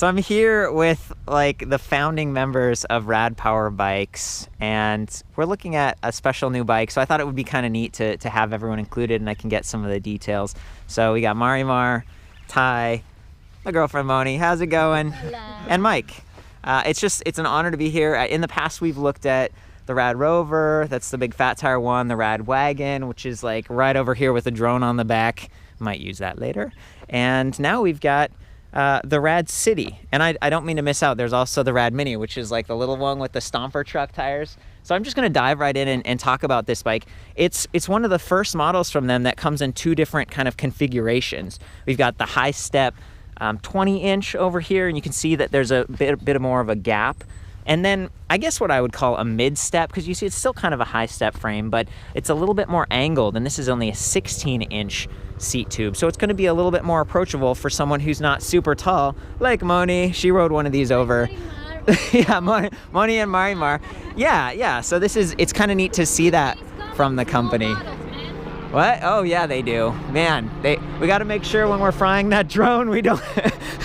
So I'm here with like the founding members of Rad Power Bikes, and we're looking at a special new bike. So I thought it would be kind of neat to have everyone included, and I can get some of the details. So we got Marimar, Ty, my girlfriend Moni. How's it going? Hello. And Mike. It's an honor to be here. In the past, we've looked at the Rad Rover. That's the big fat tire one. The Rad Wagon, which is like right over here with a drone on the back. Might use that later. And now we've got the RadCity, and I don't mean to miss out. There's also the Rad Mini, which is like the little one with the stomper truck tires. So I'm just going to dive right in and talk about this bike. It's one of the first models from them that comes in two different kind of configurations. We've got the high step 20-inch over here, and you can see that there's a bit more of a gap. And then I guess what I would call a mid-step, because you see it's still kind of a high step frame, but it's a little bit more angled, and this is only a 16-inch seat tube. So it's going to be a little bit more approachable for someone who's not super tall, like Moni. She rode one of these over. Yeah, Moni and Marimar. Yeah. So it's kind of neat to see that from the company. What? Oh yeah, they do. Man, we got to make sure when we're frying that drone, we got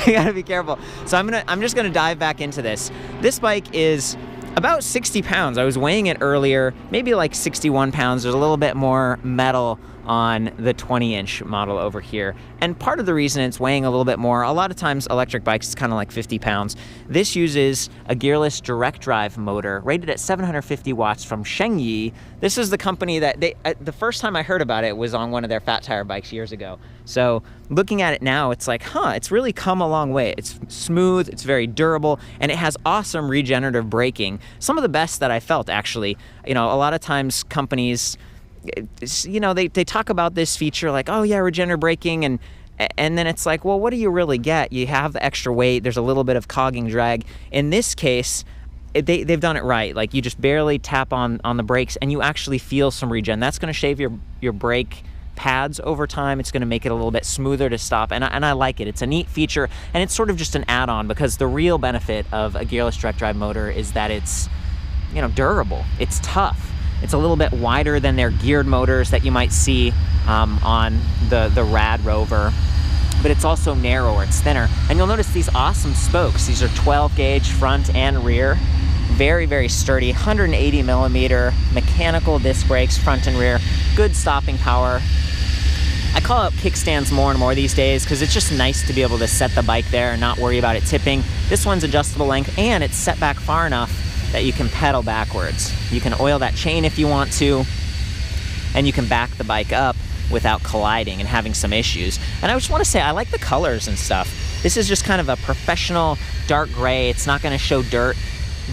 to be careful. So I'm just gonna dive back into this. This bike is about 60 pounds. I was weighing it earlier, maybe like 61 pounds. There's a little bit more metal on the 20-inch model over here. And part of the reason it's weighing a little bit more, a lot of times electric bikes, it's kind of like 50 pounds. This uses a Gearless direct drive motor rated at 750 watts from Shengyi. This is the company that the first time I heard about it was on one of their fat tire bikes years ago. So looking at it now, it's like, it's really come a long way. It's smooth, it's very durable, and it has awesome regenerative braking. Some of the best that I felt, actually. You know, a lot of times companies, you know, they talk about this feature like, oh yeah, regenerative braking, and then it's like, well, what do you really get? You have the extra weight, there's a little bit of cogging drag. In this case, they've done it right. Like, you just barely tap on the brakes and you actually feel some regen. That's going to shave your brake pads over time. It's going to make it a little bit smoother to stop, and I like it. It's a neat feature, and it's sort of just an add-on, because the real benefit of a Gearless direct drive motor is that it's, you know, durable. It's tough. It's a little bit wider than their geared motors that you might see on the Rad Rover, but it's also narrower, it's thinner. And you'll notice these awesome spokes. These are 12 gauge front and rear. Very, very sturdy, 180 millimeter mechanical disc brakes, front and rear. Good stopping power. I call out kickstands more and more these days because it's just nice to be able to set the bike there and not worry about it tipping. This one's adjustable length, and it's set back far enough that you can pedal backwards. You can oil that chain if you want to, and you can back the bike up without colliding and having some issues. And I just want to say, I like the colors and stuff. This is just kind of a professional dark gray. It's not going to show dirt,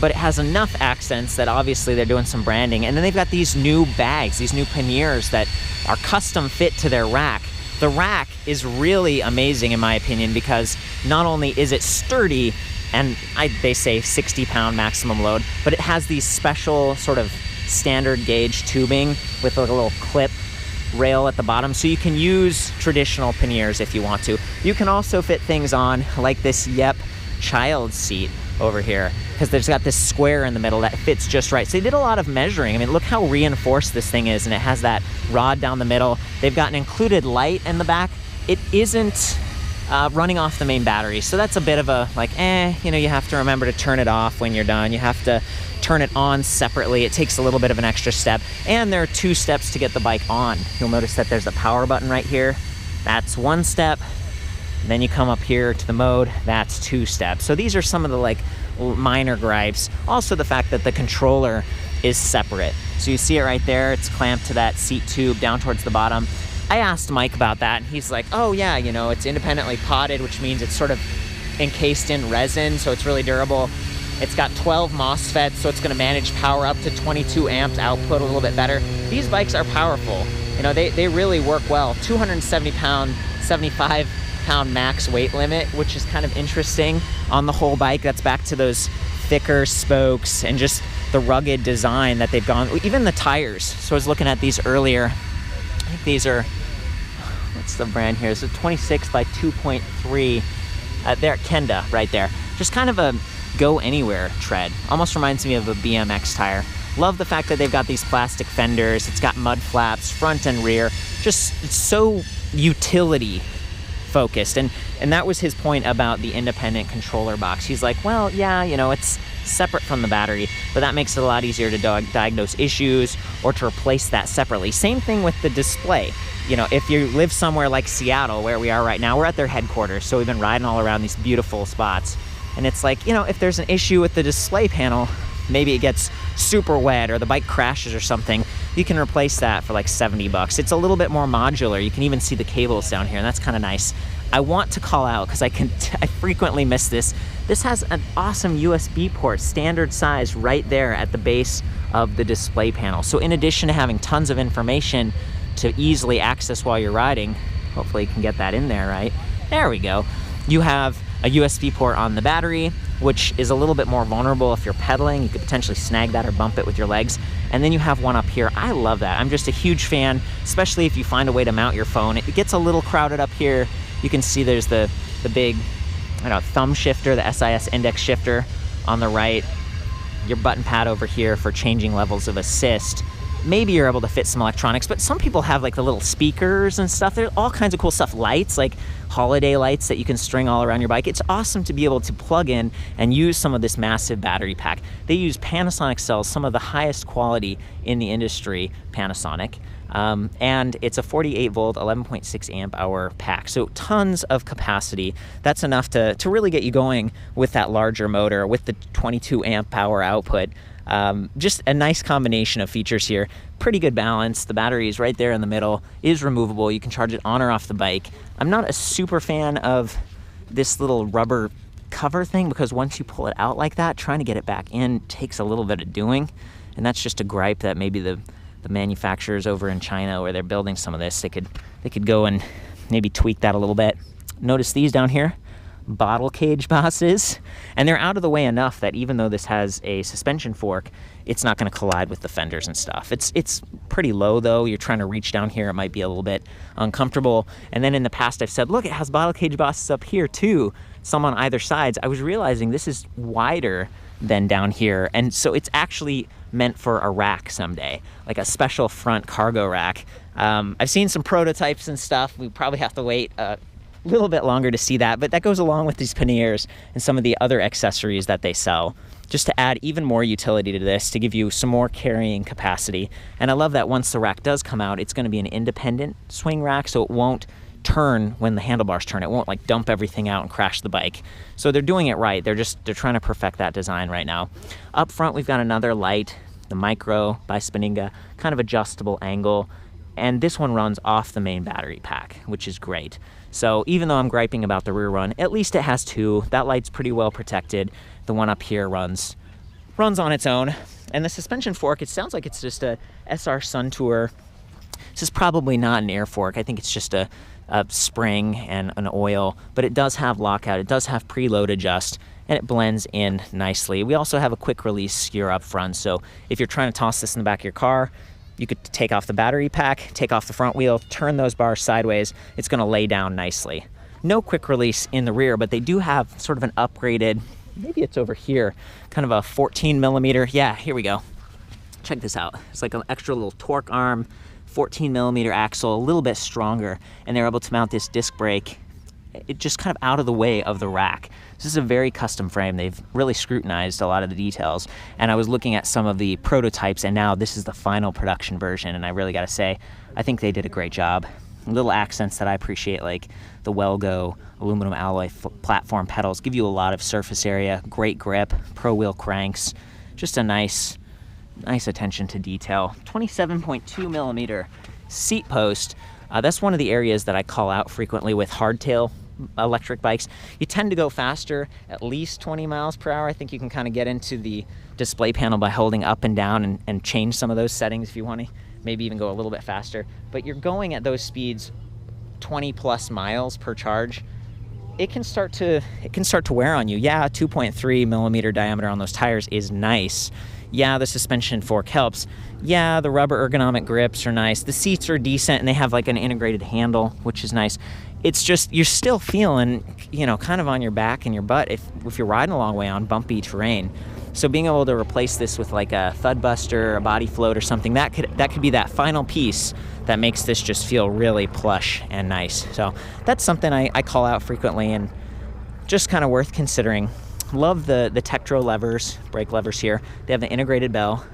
but it has enough accents that obviously they're doing some branding. And then they've got these new bags, these new panniers that are custom fit to their rack. The rack is really amazing in my opinion, because not only is it sturdy, and they say 60-pound maximum load, but it has these special sort of standard gauge tubing with like a little clip rail at the bottom, so you can use traditional panniers if you want to. You can also fit things on like this child seat over here, because there's got this square in the middle that fits just right. So they did a lot of measuring. I mean, look how reinforced this thing is, and it has that rod down the middle. They've got an included light in the back. It isn't running off the main battery, so that's a bit of a like, you know, you have to remember to turn it off when you're done. You have to turn it on separately. It takes a little bit of an extra step, and there are 2 steps to get the bike on. You'll notice that there's a power button right here. That's 1 step. Then you come up here to the mode. That's 2 steps. So these are some of the like minor gripes. Also the fact that the controller is separate. So you see it right there. It's clamped to that seat tube down towards the bottom. I asked Mike about that, and he's like, oh yeah, you know, it's independently potted, which means it's sort of encased in resin, so it's really durable. It's got 12 MOSFETs, so it's gonna manage power up to 22 amps output a little bit better. These bikes are powerful. You know, they really work well. 270 pound, 75 pound max weight limit, which is kind of interesting on the whole bike. That's back to those thicker spokes and just the rugged design that they've gone, even the tires. So I was looking at these earlier. I think these are, what's the brand here? It's a 26 by 2.3. There, Kenda, right there. Just kind of a go anywhere tread. Almost reminds me of a BMX tire. Love the fact that they've got these plastic fenders. It's got mud flaps, front and rear. Just, it's so utility focused. And that was his point about the independent controller box. He's like, well, yeah, you know, it's separate from the battery, but that makes it a lot easier to diagnose issues or to replace that separately. Same thing with the display. You know, if you live somewhere like Seattle, where we are right now, we're at their headquarters, so we've been riding all around these beautiful spots. And it's like, you know, if there's an issue with the display panel, maybe it gets super wet or the bike crashes or something, you can replace that for like $70. It's a little bit more modular. You can even see the cables down here, and that's kind of nice. I want to call out, because I frequently miss this. This has an awesome USB port, standard size, right there at the base of the display panel. So in addition to having tons of information to easily access while you're riding, hopefully you can get that in there, right? There we go. You have a USB port on the battery, which is a little bit more vulnerable if you're pedaling. You could potentially snag that or bump it with your legs. And then you have one up here. I love that. I'm just a huge fan, especially if you find a way to mount your phone. It gets a little crowded up here. You can see there's the big, I don't know, thumb shifter, the SIS index shifter on the right. Your button pad over here for changing levels of assist. Maybe you're able to fit some electronics, but some people have like the little speakers and stuff. There's all kinds of cool stuff. Lights, like holiday lights that you can string all around your bike. It's awesome to be able to plug in and use some of this massive battery pack. They use Panasonic cells, some of the highest quality in the industry, Panasonic. And it's a 48 volt, 11.6 amp hour pack. So tons of capacity. That's enough to really get you going with that larger motor with the 22 amp hour output. Just a nice combination of features here. Pretty good balance. The battery is right there in the middle, is removable. You can charge it on or off the bike. I'm not a super fan of this little rubber cover thing, because once you pull it out like that, trying to get it back in takes a little bit of doing. And that's just a gripe that maybe the manufacturers over in China, where they're building some of this, they could go and maybe tweak that a little bit. Notice these down here, bottle cage bosses, and they're out of the way enough that even though this has a suspension fork, it's not going to collide with the fenders and stuff. It's pretty low though. You're trying to reach down here, it might be a little bit uncomfortable. And then in the past I've said, look, it has bottle cage bosses up here too, some on either sides. I was realizing this is wider than down here, and so it's actually meant for a rack someday, like a special front cargo rack. I've seen some prototypes and stuff. We probably have to wait a little bit longer to see that, but that goes along with these panniers and some of the other accessories that they sell, just to add even more utility to this, to give you some more carrying capacity. And I love that once the rack does come out, it's going to be an independent swing rack, so it won't turn when the handlebars turn. It won't like dump everything out and crash the bike. So they're doing it right. They're trying to perfect that design right now. Up front, we've got another light, the Micro by Spinninga, kind of adjustable angle. And this one runs off the main battery pack, which is great. So even though I'm griping about the rear run, at least it has two. That light's pretty well protected. The one up here runs on its own. And the suspension fork, it sounds like it's just a SR Suntour. This is probably not an air fork. I think it's just a spring and an oil, but it does have lockout. It does have preload adjust, and it blends in nicely. We also have a quick release gear up front. So if you're trying to toss this in the back of your car, you could take off the battery pack, take off the front wheel, turn those bars sideways. It's going to lay down nicely. No quick release in the rear, but they do have sort of an upgraded, maybe it's over here, kind of a 14 millimeter. Yeah, here we go. Check this out. It's like an extra little torque arm, 14 millimeter axle, a little bit stronger, and they're able to mount this disc brake it just kind of out of the way of the rack. This is a very custom frame. They've really scrutinized a lot of the details, and I was looking at some of the prototypes, and now this is the final production version, and I really gotta say, I think they did a great job. Little accents that I appreciate, like the Welgo aluminum alloy platform pedals, give you a lot of surface area, great grip, pro wheel cranks, just a nice attention to detail. 27.2 millimeter seat post. That's one of the areas that I call out frequently with hardtail electric bikes. You tend to go faster, at least 20 miles per hour. I think you can kind of get into the display panel by holding up and down and change some of those settings if you want to, maybe even go a little bit faster. But you're going at those speeds 20 plus miles per charge. It can start to wear on you. Yeah, 2.3 millimeter diameter on those tires is nice. Yeah, the suspension fork helps. Yeah, the rubber ergonomic grips are nice. The seats are decent, and they have like an integrated handle, which is nice. It's just, you're still feeling, kind of on your back and your butt if you're riding a long way on bumpy terrain. So being able to replace this with like a thud buster, a body float or something, that could be that final piece that makes this just feel really plush and nice. So that's something I call out frequently and just kind of worth considering. Love the Tektro levers, brake levers here. They have the integrated bell.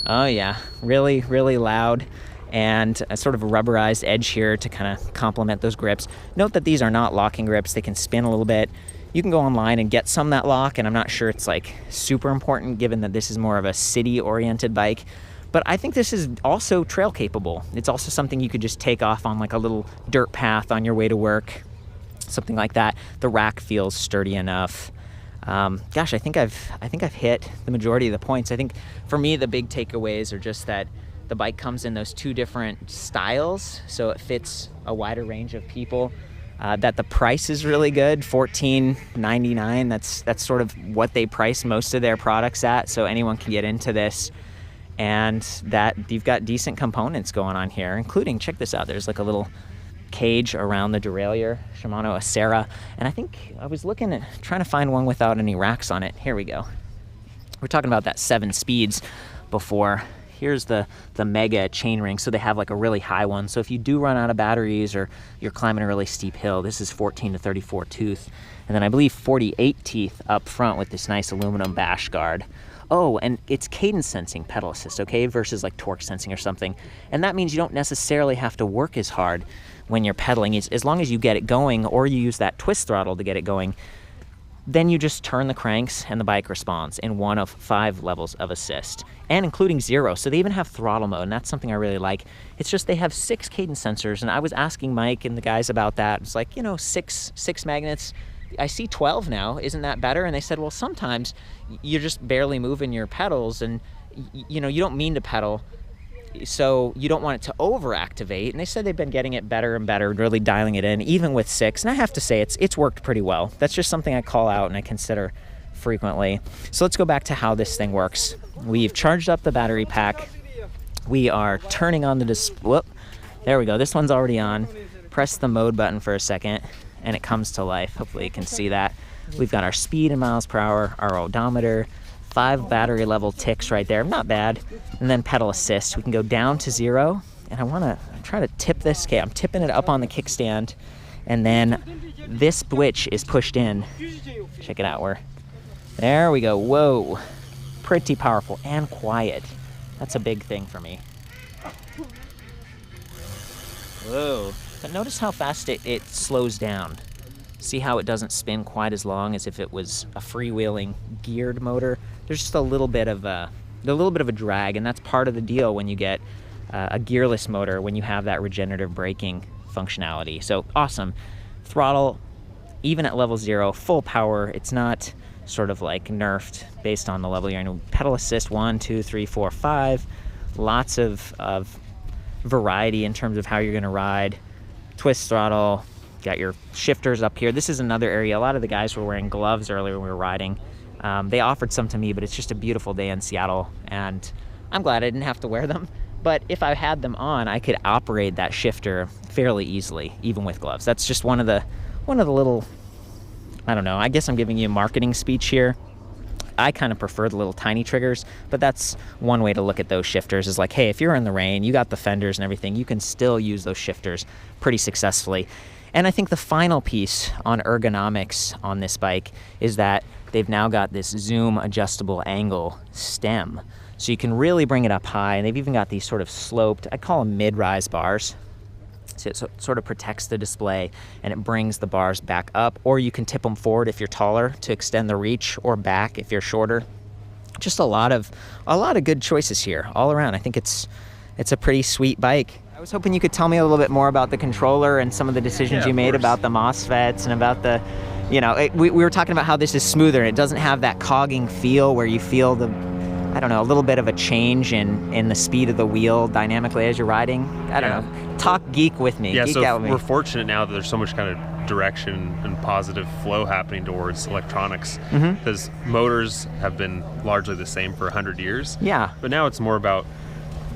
Oh yeah, really, really loud, and a sort of rubberized edge here to kind of complement those grips. Note that these are not locking grips. They can spin a little bit. You can go online and get some that lock, and I'm not sure it's like super important given that this is more of a city-oriented bike. But I think this is also trail capable. It's also something you could just take off on like a little dirt path on your way to work, something like that. The rack feels sturdy enough. Gosh, I think I've hit the majority of the points. I think for me the big takeaways are just that the bike comes in those two different styles, so it fits a wider range of people. That the price is really good, $14.99. That's sort of what they price most of their products at, so anyone can get into this. And that you've got decent components going on here, including, check this out, there's like a little cage around the derailleur, Shimano Acera, and I think I was looking at trying to find one without any racks on it. Here we go. We're talking about that 7 speeds before. Here's the mega chainring, so they have like a really high one. So if you do run out of batteries or you're climbing a really steep hill, this is 14 to 34 tooth, and then I believe 48 teeth up front with this nice aluminum bash guard. Oh, and it's cadence sensing pedal assist, okay, versus like torque sensing or something. And that means you don't necessarily have to work as hard when you're pedaling. As long as you get it going, or you use that twist throttle to get it going, then you just turn the cranks and the bike responds in one of 5 levels of assist, and including 0. So they even have throttle mode, and that's something I really like. It's just they have 6 cadence sensors, and I was asking Mike and the guys about that. It's like, 6 magnets. I see 12 now. Isn't that better? And they said, well, sometimes you're just barely moving your pedals, and you don't mean to pedal, so you don't want it to overactivate. And they said they've been getting it better and better, really dialing it in, even with 6. And I have to say, it's worked pretty well. That's just something I call out and I consider frequently. So let's go back to how this thing works. We've charged up the battery pack. We are turning on the display. Whoop. There we go. This one's already on. Press the mode button for a second, and it comes to life. Hopefully you can see that. We've got our speed in miles per hour, our odometer, 5 battery level ticks right there, not bad. And then pedal assist. We can go down to 0, and I want to try to tip this. Okay, I'm tipping it up on the kickstand, and then this switch is pushed in. Check it out. There we go. Whoa, pretty powerful and quiet. That's a big thing for me. Whoa. But notice how fast it slows down. See how it doesn't spin quite as long as if it was a freewheeling geared motor. There's just a little bit of a drag, and that's part of the deal when you get a gearless motor, when you have that regenerative braking functionality. So awesome. Throttle, even at level 0, full power. It's not sort of like nerfed based on the level you're in. Pedal assist 1, 2, 3, 4, 5. Lots of variety in terms of how you're going to ride. Twist throttle, got your shifters up here. This is another area. A lot of the guys were wearing gloves earlier when we were riding. They offered some to me, but it's just a beautiful day in Seattle, and I'm glad I didn't have to wear them. But if I had them on, I could operate that shifter fairly easily, even with gloves. That's just one of the little, I don't know, I guess I'm giving you a marketing speech here. I kind of prefer the little tiny triggers, but that's one way to look at those shifters, is like, hey, if you're in the rain, you got the fenders and everything, you can still use those shifters pretty successfully. And I think the final piece on ergonomics on this bike is that they've now got this zoom adjustable angle stem. So you can really bring it up high, and they've even got these sort of sloped, I call them mid-rise bars. So it sort of protects the display, and it brings the bars back up, or you can tip them forward if you're taller to extend the reach, or back if you're shorter. Just a lot of good choices here all around. I think it's a pretty sweet bike. I was hoping you could tell me a little bit more about the controller and some of the decisions you made about the MOSFETs and about the, we were talking about how this is smoother and it doesn't have that cogging feel where you feel a little bit of a change in the speed of the wheel dynamically as you're riding. I don't know. Talk geek with me. Yeah, geek so out with me. We're fortunate now that there's so much kind of direction and positive flow happening towards electronics, because motors have been largely the same for 100 years. Yeah. But now it's more about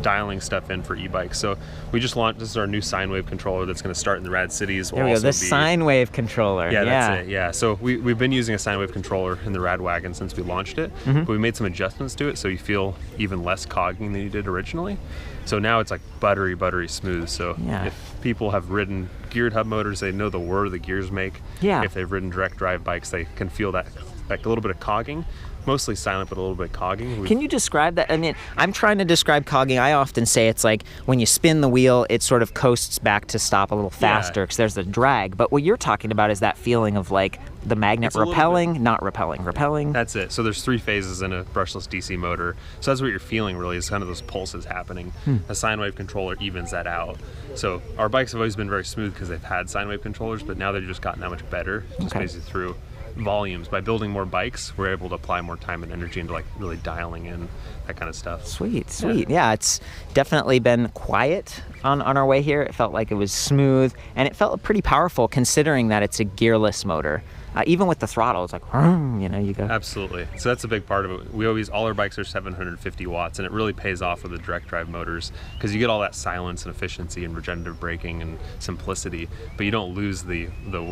dialing stuff in for e-bikes. So we just launched, this is our new sine wave controller that's going to start in the RadCities. There we go, the sine wave controller. Yeah, that's it. Yeah, so we've been using a sine wave controller in the Rad wagon since we launched it, but we made some adjustments to it so you feel even less cogging than you did originally. So now it's like buttery smooth. So if people have ridden geared hub motors, they know the whir the gears make. Yeah. If they've ridden direct drive bikes, they can feel that, like a little bit of cogging. Mostly silent, but a little bit cogging. Can you describe that? I mean, I'm trying to describe cogging. I often say it's like when you spin the wheel, it sort of coasts back to stop a little faster because there's a drag. But what you're talking about is that feeling of like the magnet repelling, not repelling, repelling. That's it. So there's 3 phases in a brushless DC motor. So that's what you're feeling really, is kind of those pulses happening. A sine wave controller evens that out. So our bikes have always been very smooth because they've had sine wave controllers, but now they've just gotten that much better. Just basically through volumes. By building more bikes, we're able to apply more time and energy into like really dialing in that kind of stuff. Sweet. Yeah, it's definitely been quiet on our way here. It felt like it was smooth, and it felt pretty powerful considering that it's a gearless motor. Even with the throttle, it's like, you go. Absolutely. So that's a big part of it. All our bikes are 750 watts, and it really pays off with the direct drive motors because you get all that silence and efficiency and regenerative braking and simplicity, but you don't lose the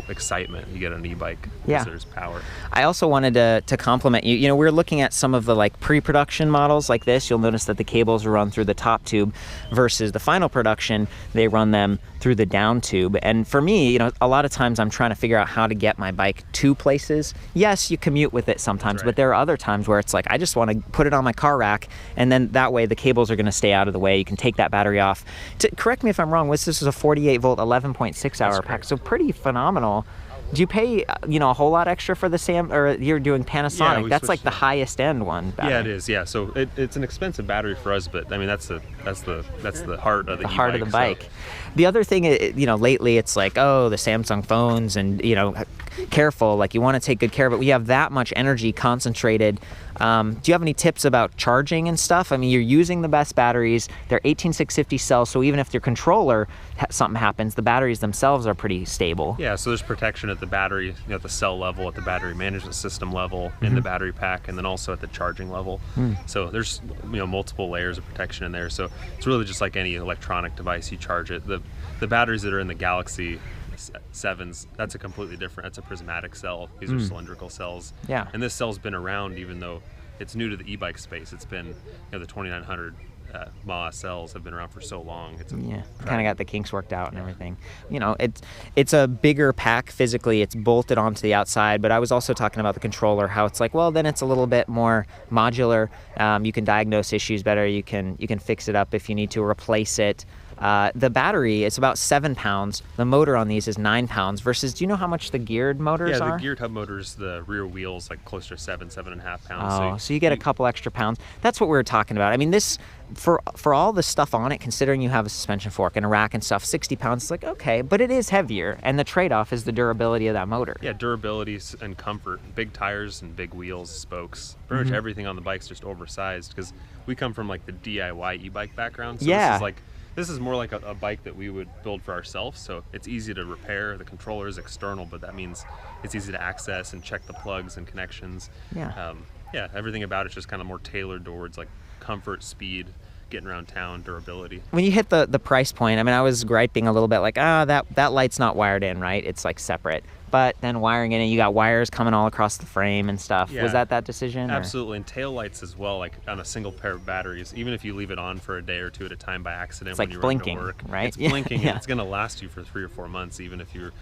excitement you get on an e-bike because there's power. I also wanted to compliment you. You know, we're looking at some of the like pre-production models like this. You'll notice that the cables are run through the top tube versus the final production, they run them through the down tube. And for me, you know, a lot of times I'm trying to figure out how to get my bike to places. Yes, you commute with it sometimes, but there are other times where it's like, I just want to put it on my car rack, and then that way the cables are going to stay out of the way. You can take that battery off. Correct me if I'm wrong, this is a 48 volt, 11.6 hour pack, so pretty phenomenal. Do you pay, a whole lot extra for the or you're doing Panasonic? Yeah, that's like the highest end one battery. Yeah, it is. Yeah, so it's an expensive battery for us, but I mean that's the heart of the heart of the bike. So. The other thing, lately it's like, oh, the Samsung phones, and careful, like you want to take good care, but we have that much energy concentrated. Do you have any tips about charging and stuff? I mean, you're using the best batteries. They're 18650 cells, so even if your controller something happens, the batteries themselves are pretty stable. Yeah, so there's protection at the battery, at the cell level, at the battery management system level, in the battery pack, and then also at the charging level. So there's multiple layers of protection in there. So it's really just like any electronic device, you charge it. The batteries that are in the Galaxy 7s, that's a completely different, that's a prismatic cell. These are cylindrical cells. Yeah. And this cell's been around even though it's new to the e-bike space. It's been, the 2900 mAh cells have been around for so long. It's kind of got the kinks worked out and everything. It's a bigger pack physically. It's bolted onto the outside, but I was also talking about the controller, how it's like, well, then it's a little bit more modular. You can diagnose issues better. You can fix it up if you need to replace it. The battery is about 7 pounds. The motor on these is 9 pounds versus, do you know how much the geared motors are? Yeah, the geared hub motors, the rear wheels like closer to 7.5 pounds. Oh, so you get a couple extra pounds. That's what we were talking about. I mean, this, for all the stuff on it, considering you have a suspension fork and a rack and stuff, 60 pounds is like, okay, but it is heavier, and the trade-off is the durability of that motor. Yeah, durability and comfort. Big tires and big wheels, spokes. Pretty much everything on the bike's just oversized because we come from like the DIY e-bike background. So this is more like a bike that we would build for ourselves, so it's easy to repair. The controller is external, but that means it's easy to access and check the plugs and connections. Everything about it's just kind of more tailored towards like comfort, speed, getting around town, durability. When you hit the price point, I mean, I was griping a little bit like, that light's not wired in, right? It's like separate. But then wiring in, and you got wires coming all across the frame and stuff. Yeah. Was that decision? Absolutely, and tail lights as well, like on a single pair of batteries. Even if you leave it on for a day or two at a time by accident, it's when like you're blinking, running to work, right? It's blinking, and it's going to last you for 3 or 4 months, even if you're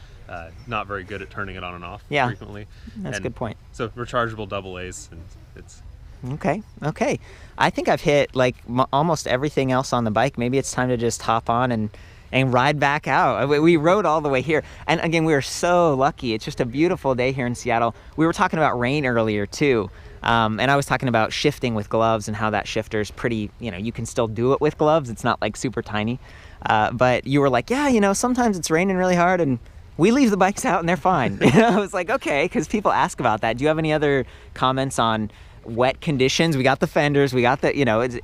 not very good at turning it on and off frequently. That's a good point. So rechargeable AA's, and it's okay. I think I've hit like almost everything else on the bike. Maybe it's time to just hop on and ride back out. We rode all the way here, and again, we were so lucky. It's just a beautiful day here in Seattle. We were talking about rain earlier too, and I was talking about shifting with gloves and how that shifter is pretty, you can still do it with gloves. It's not like super tiny, but you were like, sometimes it's raining really hard and we leave the bikes out and they're fine. I was like, okay, because people ask about that. Do you have any other comments on wet conditions? We got the fenders, we got the,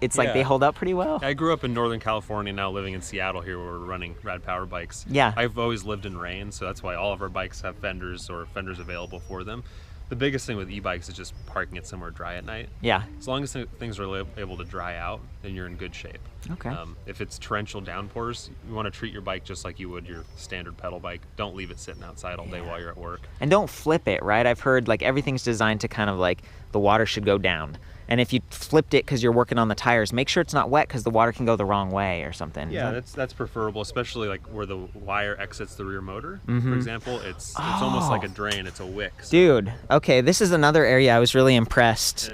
it's like they hold up pretty well. I grew up in Northern California, now living in Seattle here where we're running Rad Power Bikes. Yeah. I've always lived in rain, so that's why all of our bikes have fenders or fenders available for them. the biggest thing with e-bikes is just parking it somewhere dry at night. Yeah. As long as things are able to dry out, then you're in good shape. Okay. If it's torrential downpours, you want to treat your bike just like you would your standard pedal bike. Don't leave it sitting outside all day while you're at work. And don't flip it, right? I've heard like everything's designed to kind of like the water should go down. And if you flipped it because you're working on the tires, make sure it's not wet because the water can go the wrong way or something. Yeah, that's preferable, especially like where the wire exits the rear motor. For example, it's almost like a drain. It's a wick. So. Dude, okay, this is another area I was really impressed.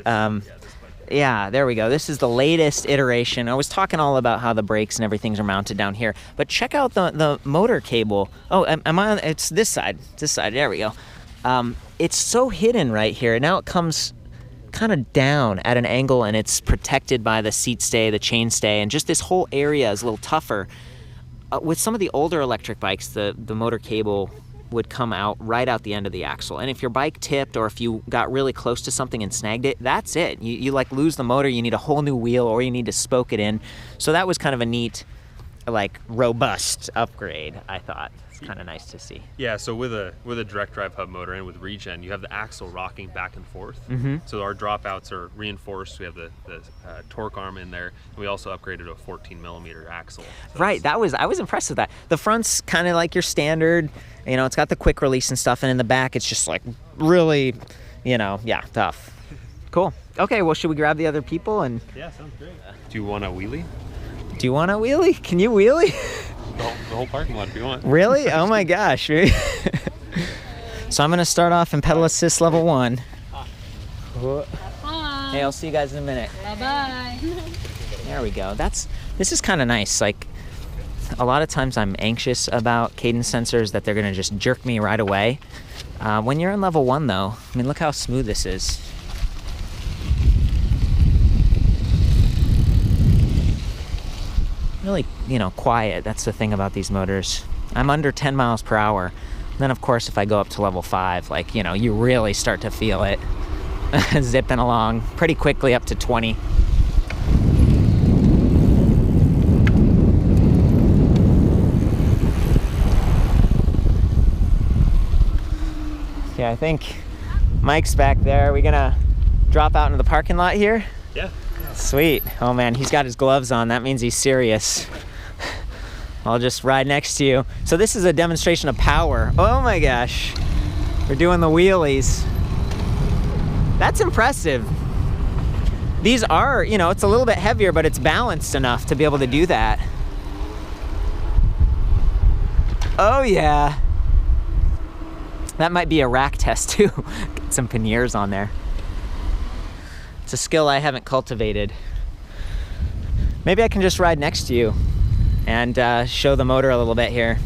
Yeah, there we go. This is the latest iteration. I was talking all about how the brakes and everything's are mounted down here, but check out the motor cable. Oh, am I on? It's this side. This side. There we go. It's so hidden right here. Now it comes kind of down at an angle, and it's protected by the seat stay, the chain stay, and just this whole area is a little tougher. With some of the older electric bikes, the motor cable would come out right out the end of the axle. And if your bike tipped or if you got really close to something and snagged it, that's it. You like lose the motor, you need a whole new wheel, or you need to spoke it in. So that was kind of a neat, like robust upgrade, I thought. It's kind of nice to see. Yeah, so with a direct drive hub motor and with regen, you have the axle rocking back and forth. So our dropouts are reinforced. We have the torque arm in there. And we also upgraded to a 14mm axle. So right, I was impressed with that. The front's kind of like your standard, you know, it's got the quick release and stuff, and in the back it's just like really, you know, yeah, tough. Cool. Okay, well, should we grab the other people? And yeah, sounds great. Do you want a wheelie? Do you want a wheelie? Can you wheelie? The whole parking lot if you want. Really? Oh my gosh. So I'm going to start off in pedal assist level 1. Hey, I'll see you guys in a minute. Bye-bye. There we go. This is kind of nice. Like, a lot of times I'm anxious about cadence sensors that they're going to just jerk me right away. When you're in level 1 though, I mean, look how smooth this is. Really, you know, quiet. That's the thing about these motors. I'm under 10 miles per hour. Then of course if I go up to level 5, like, you know, you really start to feel it zipping along pretty quickly up to 20. Yeah, I think Mike's back there. Are we gonna drop out into the parking lot here? Yeah. Sweet. Oh man, he's got his gloves on. That means he's serious. I'll just ride next to you. So this is a demonstration of power. Oh my gosh. We're doing the wheelies. That's impressive. These are, you know, it's a little bit heavier, but it's balanced enough to be able to do that. Oh yeah. That might be a rack test too. Get some panniers on there. It's a skill I haven't cultivated. Maybe I can just ride next to you and show the motor a little bit here.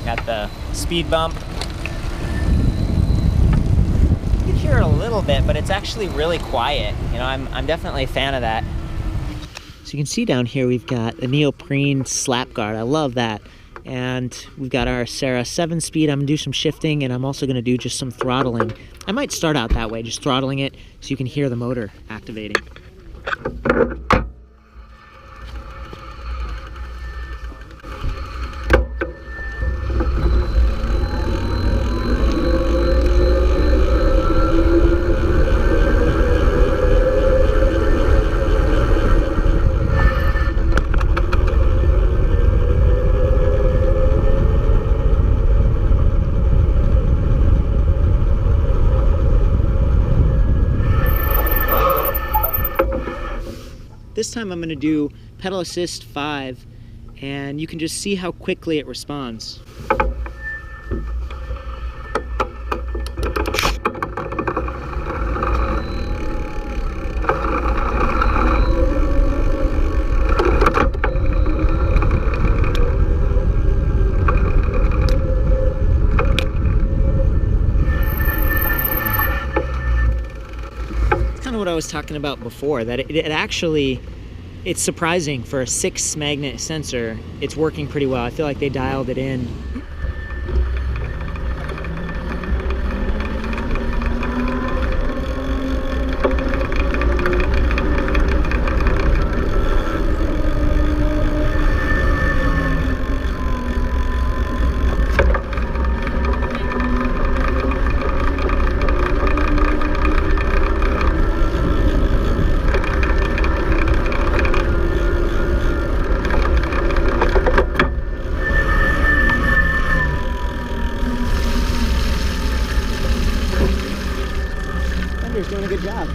Got the speed bump. You can hear it a little bit, but it's actually really quiet. You know, I'm definitely a fan of that. So you can see down here we've got a neoprene slap guard. I love that. And we've got our Sarah 7-speed. I'm gonna do some shifting, and I'm also gonna do just some throttling. I might start out that way, just throttling it so you can hear the motor activating. This time I'm going to do pedal assist 5, and you can just see how quickly it responds. What I was talking about before, that it actually, it's surprising for a 6 magnet sensor. It's working pretty well. I feel like they dialed it in. a good job.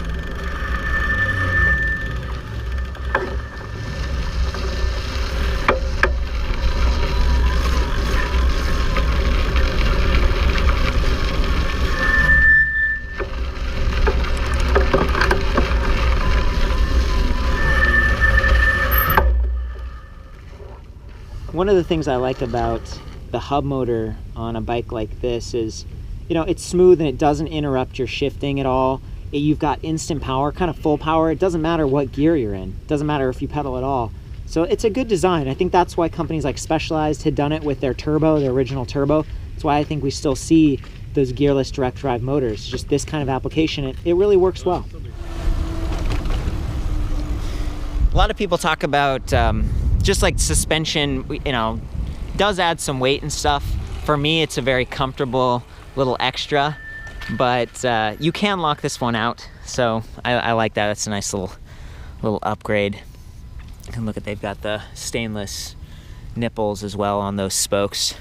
One of the things I like about the hub motor on a bike like this is, you know, it's smooth and it doesn't interrupt your shifting at all. You've got instant power, kind of full power. It doesn't matter what gear you're in. It doesn't matter if you pedal at all. So it's a good design. I think that's why companies like Specialized had done it with their turbo, their original turbo. That's why I think we still see those gearless direct drive motors. Just this kind of application, it really works well. A lot of people talk about just like suspension, you know, does add some weight and stuff. For me, it's a very comfortable little extra, but you can lock this one out. So I like that. It's a nice little upgrade. And look at, they've got the stainless nipples as well on those spokes.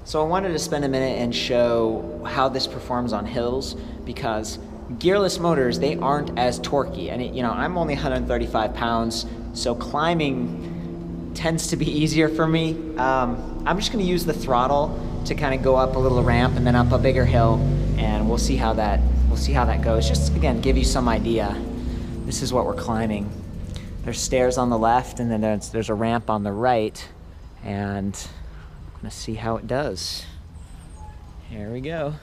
So I wanted to spend a minute and show how this performs on hills, because gearless motors, they aren't as torquey. And you know, I'm only 135 pounds, so climbing tends to be easier for me. I'm just gonna use the throttle to kind of go up a little ramp and then up a bigger hill, and we'll see how that goes. Just again, give you some idea. This is what we're climbing. There's stairs on the left, and then there's a ramp on the right, and I'm gonna see how it does. Here we go.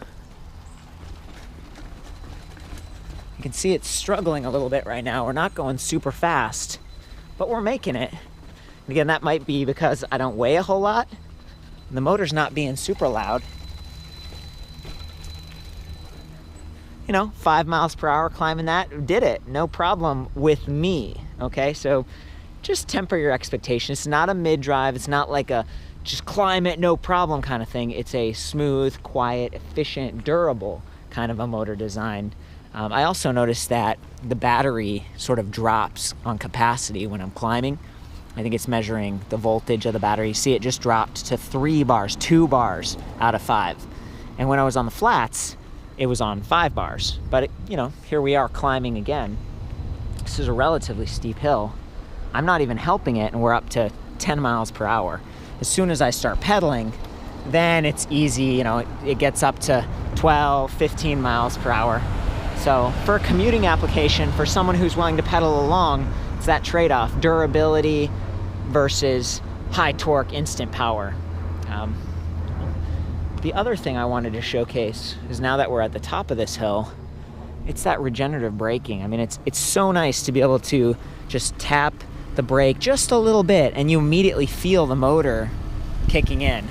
You can see it's struggling a little bit right now. We're not going super fast, but we're making it. And again, that might be because I don't weigh a whole lot, and the motor's not being super loud. You know, 5 miles per hour climbing that, did it, no problem with me, okay? So just temper your expectations. It's not a mid-drive, it's not like a just climb it, no problem kind of thing. It's a smooth, quiet, efficient, durable kind of a motor design. I also noticed that the battery sort of drops on capacity when I'm climbing. I think it's measuring the voltage of the battery. You see it just dropped to 3 bars, 2 bars out of 5. And when I was on the flats, it was on 5 bars. But, you know, here we are climbing again. This is a relatively steep hill. I'm not even helping it, and we're up to 10 miles per hour. As soon as I start pedaling, then it's easy, you know, it gets up to 12, 15 miles per hour. So for a commuting application, for someone who's willing to pedal along, it's that trade-off, durability versus high torque, instant power. The other thing I wanted to showcase is, now that we're at the top of this hill, it's that regenerative braking. I mean, it's so nice to be able to just tap the brake just a little bit and you immediately feel the motor kicking in.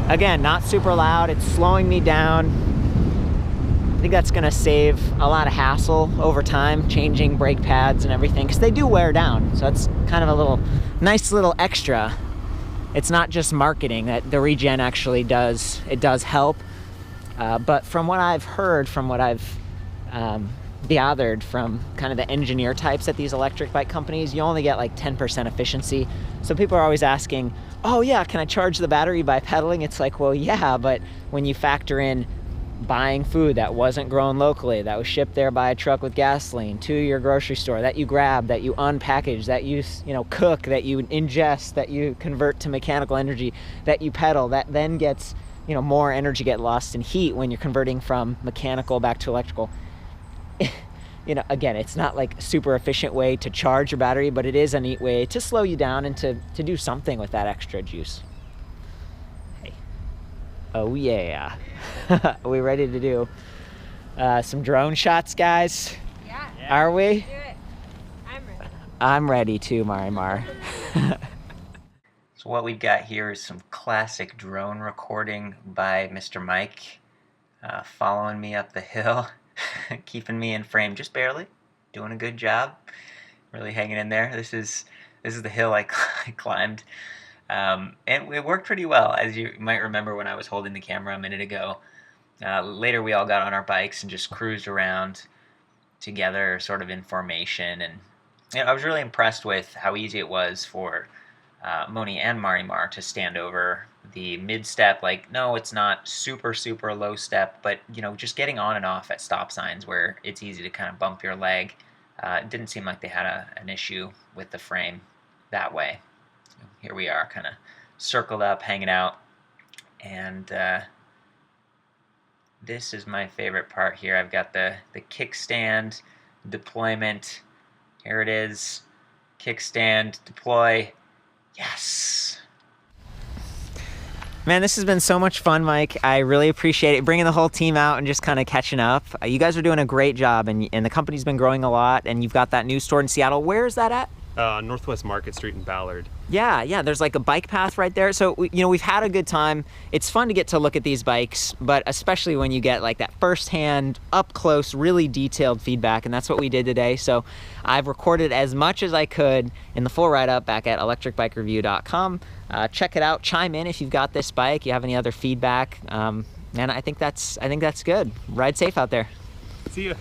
Again, not super loud, it's slowing me down. I think that's gonna save a lot of hassle over time, changing brake pads and everything, because they do wear down. So it's kind of a nice little extra. It's not just marketing, that the regen actually does help. But from what I've heard, from what I've gathered from kind of the engineer types at these electric bike companies, you only get like 10% efficiency. So people are always asking, oh yeah, can I charge the battery by pedaling? It's like, well, yeah, but when you factor in buying food that wasn't grown locally, that was shipped there by a truck with gasoline to your grocery store, that you grab, that you unpackage, that you cook, that you ingest, that you convert to mechanical energy, that you pedal, that then gets, more energy get lost in heat when you're converting from mechanical back to electrical. Again, it's not like a super efficient way to charge your battery, but it is a neat way to slow you down and to do something with that extra juice. Hey. Oh yeah. Are we ready to do some drone shots, guys? Yeah. Are we? Do it. I'm ready. I'm ready too, Marimar. So what we've got here is some classic drone recording by Mr. Mike, following me up the hill. Keeping me in frame just barely, doing a good job, really hanging in there. This is the hill I climbed, and it worked pretty well, as you might remember when I was holding the camera a minute ago. Later we all got on our bikes and just cruised around together, sort of in formation, and I was really impressed with how easy it was for Moni and Marimar to stand over the mid step. Like, no, it's not super, super low step, but just getting on and off at stop signs where it's easy to kind of bump your leg. It didn't seem like they had an issue with the frame that way. So here we are, kind of circled up, hanging out, and this is my favorite part here. I've got the kickstand deployment. Here it is. Kickstand, deploy. Yes. Man, this has been so much fun, Mike. I really appreciate it. Bringing the whole team out and just kind of catching up. You guys are doing a great job, and the company's been growing a lot, and you've got that new store in Seattle. Where is that at? Northwest Market Street in Ballard. Yeah, there's like a bike path right there. So, we've had a good time. It's fun to get to look at these bikes, but especially when you get like that firsthand, up close, really detailed feedback, and that's what we did today. So I've recorded as much as I could in the full write-up back at ElectricBikeReview.com. Check it out. Chime in if you've got this bike, you have any other feedback. And I think that's good. Ride safe out there. See ya.